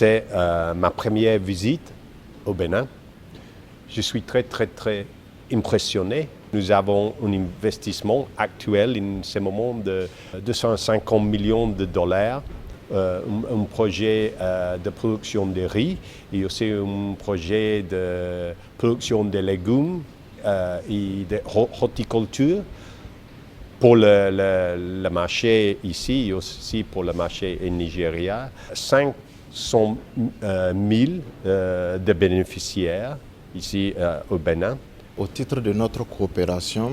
C'est ma première visite au Bénin. Je suis très impressionné. Nous avons un investissement actuel en ce moment de 250 millions de dollars, un projet de production de riz et aussi un projet de production de légumes et de horticulture pour le marché ici et aussi pour le marché au Nigeria. 500 000 de bénéficiaires ici au Bénin. Au titre de notre coopération,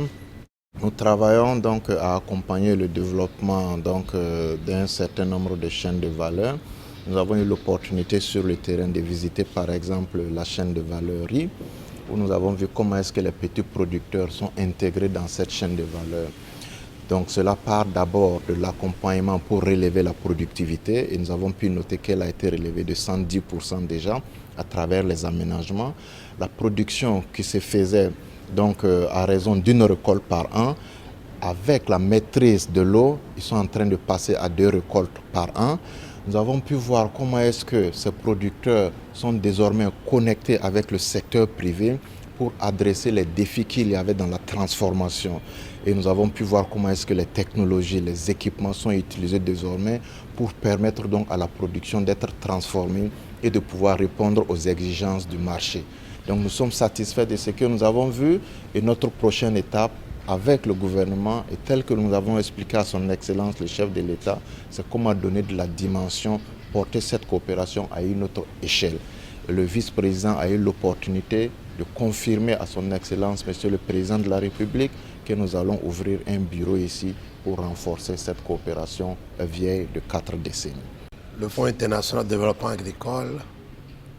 nous travaillons donc à accompagner le développement d'un certain nombre de chaînes de valeur. Nous avons eu l'opportunité sur le terrain de visiter par exemple la chaîne de valeur riz, où nous avons vu comment est-ce que les petits producteurs sont intégrés dans cette chaîne de valeur. Donc cela part d'abord de l'accompagnement pour relever la productivité et nous avons pu noter qu'elle a été relevée de 110% déjà à travers les aménagements. La production qui se faisait donc à raison d'une récolte par an, avec la maîtrise de l'eau, ils sont en train de passer à 2 récoltes par an. Nous avons pu voir comment est-ce que ces producteurs sont désormais connectés avec le secteur privé pour adresser les défis qu'il y avait dans la transformation. Et nous avons pu voir comment est-ce que les technologies, les équipements sont utilisés désormais pour permettre donc à la production d'être transformée et de pouvoir répondre aux exigences du marché. Donc nous sommes satisfaits de ce que nous avons vu et notre prochaine étape avec le gouvernement et tel que nous avons expliqué à son Excellence le chef de l'État, c'est comment donner de la dimension, porter cette coopération à une autre échelle. Et le vice-président a eu l'opportunité de confirmer à son Excellence, Monsieur le Président de la République, que nous allons ouvrir un bureau ici pour renforcer cette coopération vieille de 4 décennies. Le Fonds international de développement agricole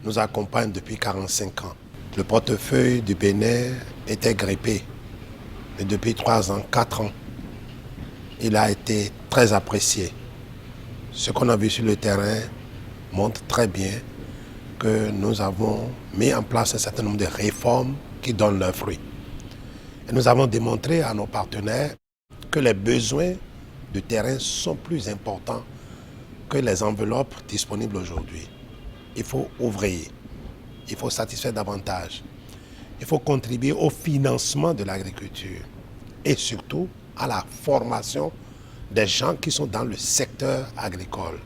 nous accompagne depuis 45 ans. Le portefeuille du Bénin était grippé. Et depuis 3 ans, 4 ans, il a été très apprécié. Ce qu'on a vu sur le terrain montre très bien que nous avons mis en place un certain nombre de réformes qui donnent leurs fruits. Et nous avons démontré à nos partenaires que les besoins de terrain sont plus importants que les enveloppes disponibles aujourd'hui. Il faut ouvrir, il faut satisfaire davantage, il faut contribuer au financement de l'agriculture et surtout à la formation des gens qui sont dans le secteur agricole.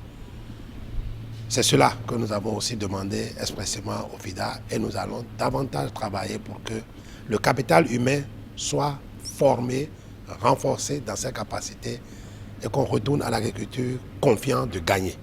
C'est cela que nous avons aussi demandé expressément au FIDA et nous allons davantage travailler pour que le capital humain soit formé, renforcé dans ses capacités et qu'on retourne à l'agriculture confiant de gagner.